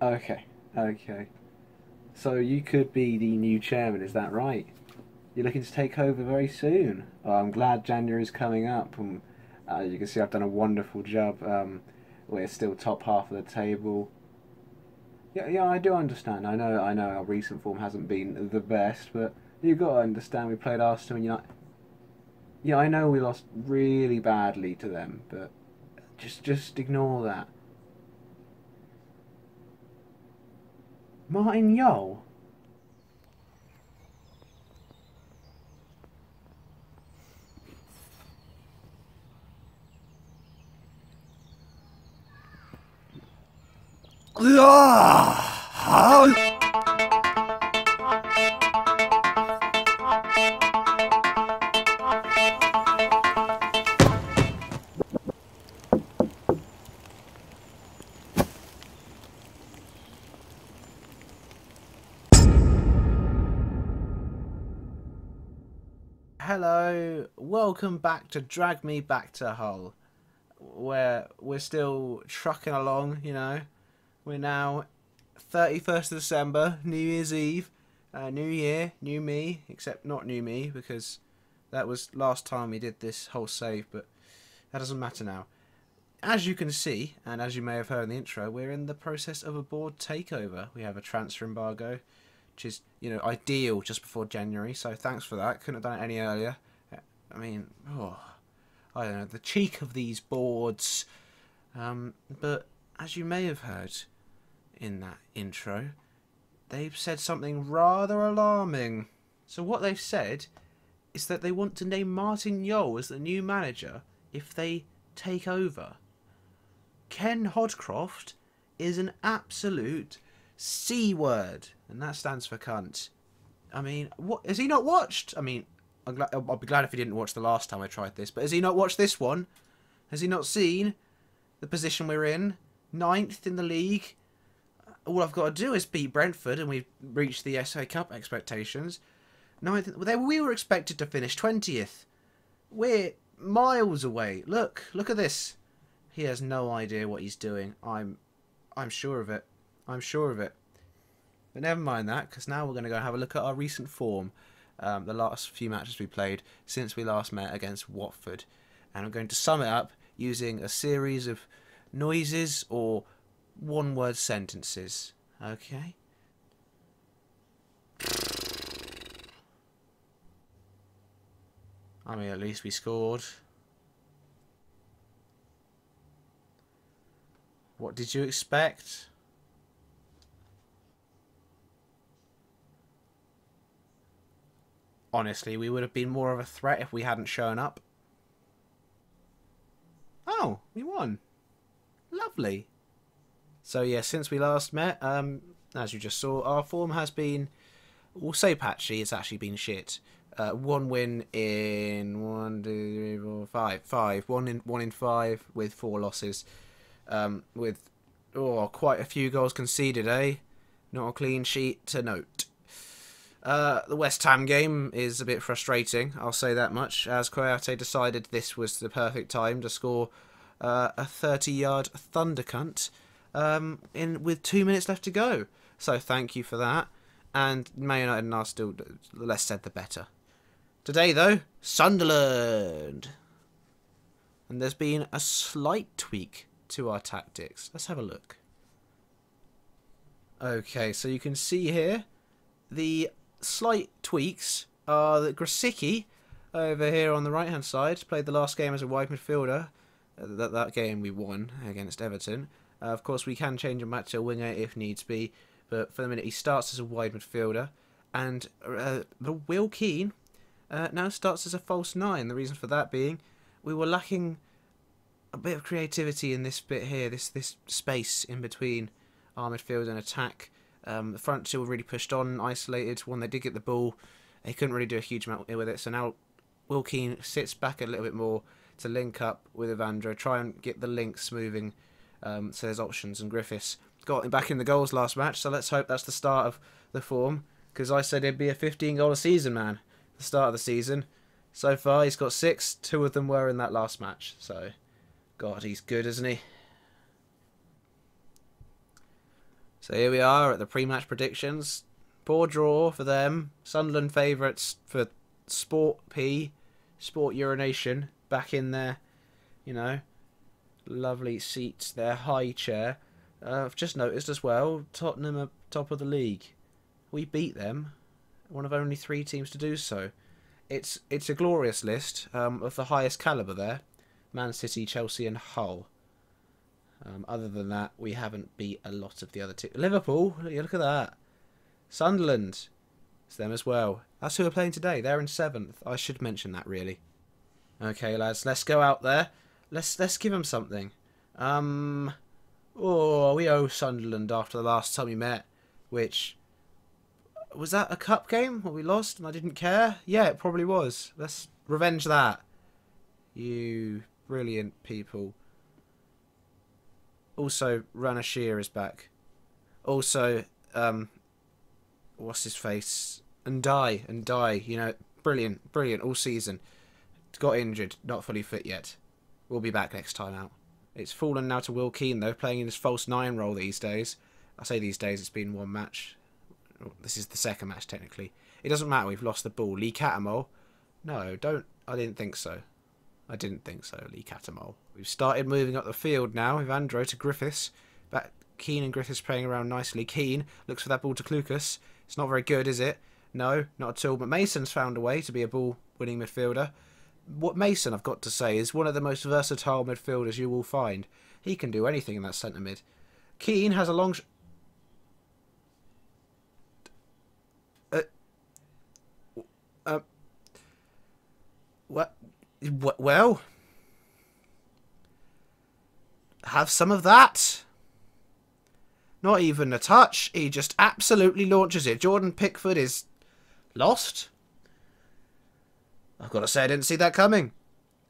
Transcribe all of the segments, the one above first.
Okay, okay. So you could be the new chairman, is that right? You're looking to take over very soon. Oh, I'm glad January's coming up. And, you can see I've done a wonderful job. We're still top half of the table. Yeah, yeah, I do understand. I know. Our recent form hasn't been the best, but you've got to understand. We played Arsenal, and yeah, I know we lost really badly to them, but just ignore that. Martin Yole. Hello, welcome back to Drag Me Back to Hull, where we're still trucking along, you know. We're now 31st of December, New Year's Eve, new year, new me, except not new me, because that was last time we did this whole save, but that doesn't matter now. As you can see, and as you may have heard in the intro, we're in the process of a board takeover. We have a transfer embargo, which is, you know, ideal just before January, so thanks for that. Couldn't have done it any earlier. I mean, I don't know, the cheek of these boards. But as you may have heard in that intro, they've said something rather alarming. So what they've said is that they want to name Martin Yole as the new manager if they take over. Ken Hodcroft is an absolute C word, and that stands for cunt. I mean, what has he not watched? I mean, I'll be glad if he didn't watch the last time I tried this, but has he not watched this one? Has he not seen the position we're in? Ninth in the league. All I've got to do is beat Brentford, and we've reached the SA Cup expectations. Ninth. We were expected to finish 20th. We're miles away. Look at this. He has no idea what he's doing. I'm sure of it. I'm sure of it. But never mind that, because now we're going to go have a look at our recent form. The last few matches we played since we last met against Watford. And I'm going to sum it up using a series of noises or one-word sentences. Okay? I mean, at least we scored. What did you expect? Honestly, we would have been more of a threat if we hadn't shown up. Oh, we won. Lovely. So yeah, since we last met, as you just saw, our form has been, we'll say patchy. It's actually been shit. One win in one, two, three, four, five, five. One in five with four losses. With quite a few goals conceded, eh? Not a clean sheet to note. The West Ham game is a bit frustrating, I'll say that much, as Coyote decided this was the perfect time to score a 30-yard thundercunt with 2 minutes left to go. So thank you for that. And Man United and us still, the less said the better. Today, though, Sunderland. And there's been a slight tweak to our tactics. Let's have a look. Okay, so you can see here the slight tweaks are that Grasicki over here on the right hand side played the last game as a wide midfielder. That game we won against Everton. Of course, we can change him back to a winger if needs be, but for the minute he starts as a wide midfielder. And the Will Keane now starts as a false nine. The reason for that being we were lacking a bit of creativity in this bit here, this space in between our midfield and attack. The front two were really pushed on, isolated. When they did get the ball, they couldn't really do a huge amount with it. So now Will Keane sits back a little bit more to link up with Evandro, try and get the links moving. So there's options, and Griffiths got him back in the goals last match. So let's hope that's the start of the form, because I said he'd be a 15-goal a season man at the start of the season. So far he's got 6. 2 of them were in that last match. So God, he's good, isn't he? So here we are at the pre-match predictions. Poor draw for them. Sunderland favourites for Sport P, Sport Urination, back in their, you know, lovely seats, their high chair. I've just noticed as well, Tottenham are top of the league. We beat them, one of only 3 teams to do so. It's a glorious list of the highest calibre there. Man City, Chelsea and Hull. Other than that, we haven't beat a lot of the other teams. Liverpool, look at that. Sunderland, it's them as well. That's who we're playing today. They're in 7th. I should mention that, really. Okay, lads, let's go out there. Let's give them something. Oh, we owe Sunderland after the last time we met, which... Was that a cup game where we lost and I didn't care? Yeah, it probably was. Let's revenge that. You brilliant people. Also, Ranashir is back. Also, what's his face? And die. You know, brilliant all season. Got injured, not fully fit yet. We'll be back next time out. It's fallen now to Will Keane, though, playing in his false 9 role these days. I say these days, it's been 1 match. This is the 2nd match, technically. It doesn't matter, we've lost the ball. Lee Cattermole? No, don't. I didn't think so. Lee Cattermole. We've started moving up the field now. Evandro to Griffiths. Back Keane and Griffiths playing around nicely. Keane looks for that ball to Klukas. It's not very good, is it? No, not at all. But Mason's found a way to be a ball-winning midfielder. What Mason, I've got to say, is one of the most versatile midfielders you will find. He can do anything in that centre mid. Keane has a long... Well, have some of that. Not even a touch. He just absolutely launches it. Jordan Pickford is lost. I've got to say I didn't see that coming.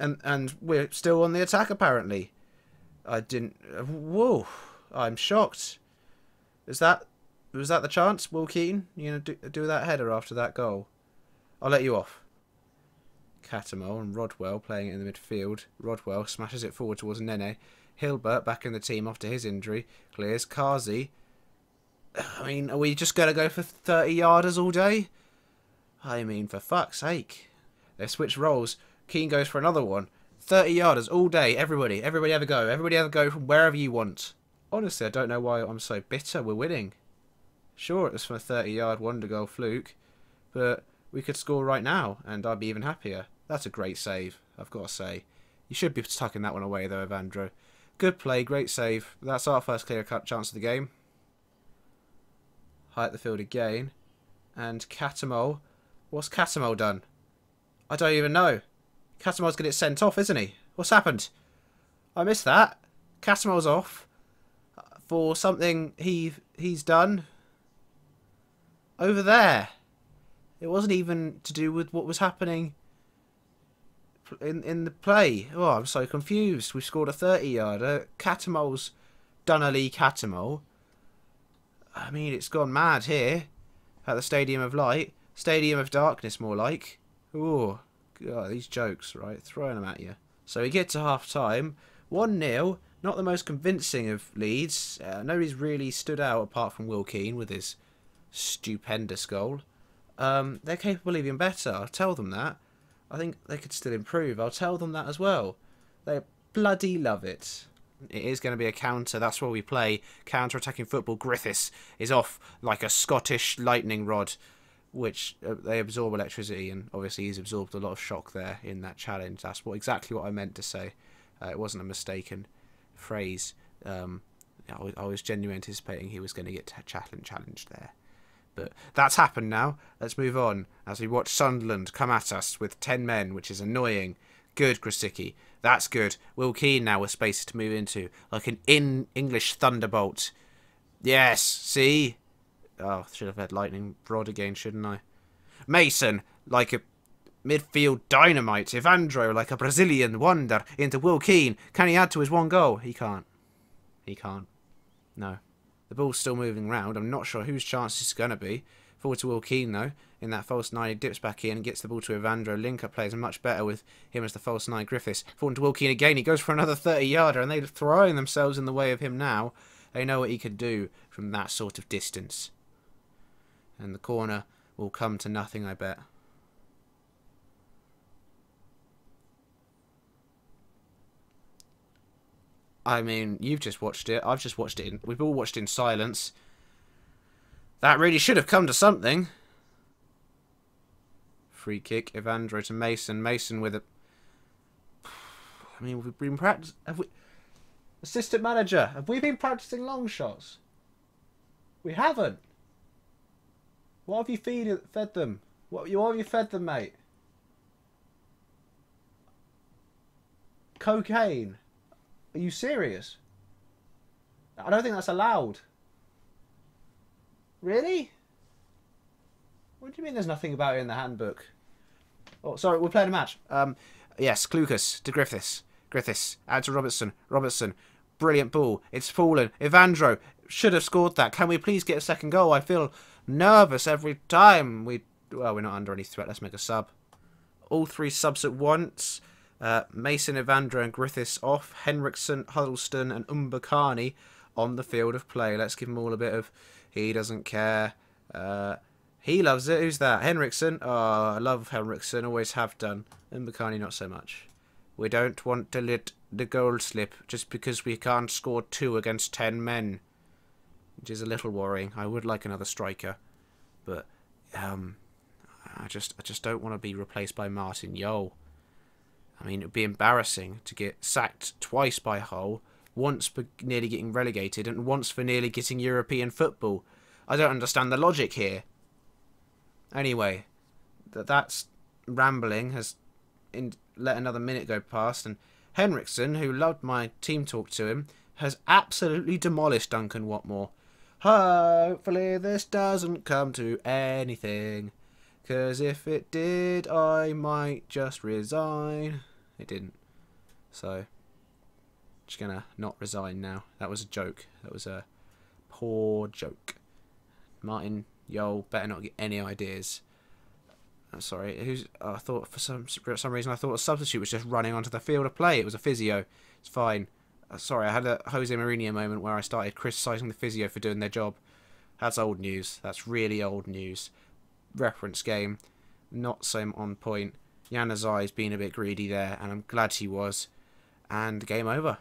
And we're still on the attack apparently. I didn't... Whoa. I'm shocked. Was that the chance, Will Keane? You know, do that header after that goal? I'll let you off. Cattermole and Rodwell playing it in the midfield. Rodwell smashes it forward towards Nene. Hilbert back in the team after his injury. Clears. Kazi. I mean, are we just going to go for 30-yarders all day? I mean, for fuck's sake. They switch roles. Keane goes for another one. 30-yarders all day. Everybody have a go. Everybody have a go from wherever you want. Honestly, I don't know why I'm so bitter. We're winning. Sure, it was from a 30-yard wonder goal fluke. But we could score right now, and I'd be even happier. That's a great save, I've got to say. You should be tucking that one away, though, Evandro. Good play, great save. That's our first clear-cut chance of the game. High at the field again. And Cattermole. What's Cattermole done? I don't even know. Cattermole's going to get sent off, isn't he? What's happened? I missed that. Cattermole's off for something he's done over there. It wasn't even to do with what was happening in the play. Oh, I'm so confused. We've scored a 30-yarder. Cattermole's done a Lee Cattermole. I mean, it's gone mad here at the Stadium of Light. Stadium of Darkness, more like. Oh, God, these jokes, right? Throwing them at you. So we get to half-time. 1-0. Not the most convincing of leads. Nobody's really stood out apart from Will Keane with his stupendous goal. They're capable of even better. I'll tell them that. I think they could still improve. I'll tell them that as well. They bloody love it. It is going to be a counter. That's what we play. Counter-attacking football. Griffiths is off like a Scottish lightning rod, which they absorb electricity, and obviously he's absorbed a lot of shock there in that challenge. That's exactly what I meant to say. It wasn't a mistaken phrase. I was genuinely anticipating he was going to get challenged there. But that's happened now. Let's move on as we watch Sunderland come at us with 10 men, which is annoying. Good, Krasicki. That's good. Will Keane now with spaces to move into. Like an English thunderbolt. Yes, see? Oh, should have had lightning rod again, shouldn't I? Mason, like a midfield dynamite. Evandro, like a Brazilian wonder, into Will Keane. Can he add to his 1 goal? He can't. He can't. No. The ball's still moving round. I'm not sure whose chance it's going to be. Forward to Will Keane, though. In that false 9, he dips back in and gets the ball to Evandro. Link-up plays much better with him as the false 9. Griffiths. Forward to Will Keane again. He goes for another 30-yarder, and they're throwing themselves in the way of him now. They know what he can do from that sort of distance. And the corner will come to nothing, I bet. I mean, you've just watched it. I've just watched it. We've all watched in silence. That really should have come to something. Free kick. Evandro to Mason. Mason with a... I mean, we've been practicing... Assistant manager, have we been practicing long shots? We haven't. What have you fed them? What have you fed them, mate? Cocaine. Are you serious? I don't think that's allowed. Really? What do you mean there's nothing about it in the handbook? Oh, sorry, we're playing a match. Yes, Clucas to Griffiths. Griffiths out to Robertson. Robertson. Brilliant ball. It's fallen. Evandro should have scored that. Can we please get a second goal? I feel nervous every time. Well, we're not under any threat. Let's make a sub. All three subs at once. Mason, Evandro and Griffiths off. Henriksen, Huddleston and Umbakani on the field of play. Let's give them all a bit of... He doesn't care. He loves it. Who's that? Henriksen. Oh, I love Henriksen. Always have done. Umbakani not so much. We don't want to let the goal slip just because we can't score 2 against 10 men. Which is a little worrying. I would like another striker. But I just don't want to be replaced by Martin Jol. I mean, it would be embarrassing to get sacked twice by Hull, once for nearly getting relegated and once for nearly getting European football. I don't understand the logic here. Anyway, that's rambling, has let another minute go past, and Henriksen, who loved my team talk to him, has absolutely demolished Duncan Watmore. Hopefully this doesn't come to anything, because if it did, I might just resign. It didn't. So, just gonna not resign now. That was a joke. That was a poor joke. Martin Jol better not get any ideas. I'm sorry. I thought for some reason I thought a substitute was just running onto the field of play. It was a physio. It's fine. Sorry, I had a Jose Mourinho moment where I started criticising the physio for doing their job. That's old news. That's really old news. Reference game, not so on point. Yanazai's been a bit greedy there, and I'm glad he was. And game over.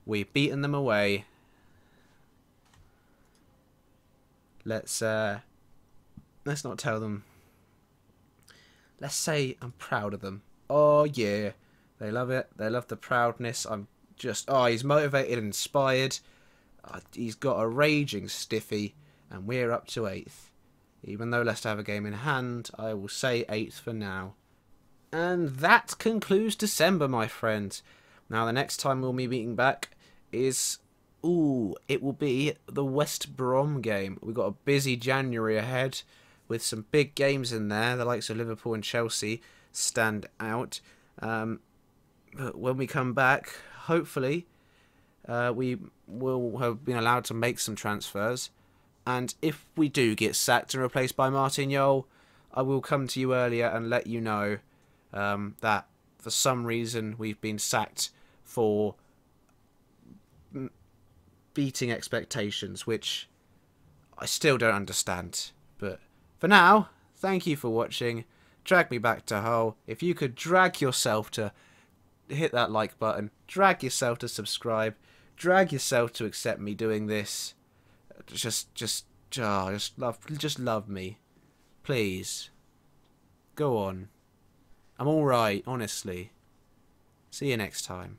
We've beaten them away. Let's not tell them. Let's say I'm proud of them. Oh yeah, they love it. They love the proudness. I'm just he's motivated and inspired. He's got a raging stiffy, and we're up to 8th. Even though Leicester have a game in hand, I will say 8th for now. And that concludes December, my friends. Now the next time we'll be meeting back is... it will be the West Brom game. We've got a busy January ahead with some big games in there. The likes of Liverpool and Chelsea stand out. But when we come back, hopefully, we will have been allowed to make some transfers. And if we do get sacked and replaced by Martin Jol, I will come to you earlier and let you know that for some reason we've been sacked for beating expectations, which I still don't understand. But for now, thank you for watching. Drag me back to Hull. If you could drag yourself to hit that like button, drag yourself to subscribe, drag yourself to accept me doing this. Just love me, please. Go on. I'm all right, honestly. See you next time.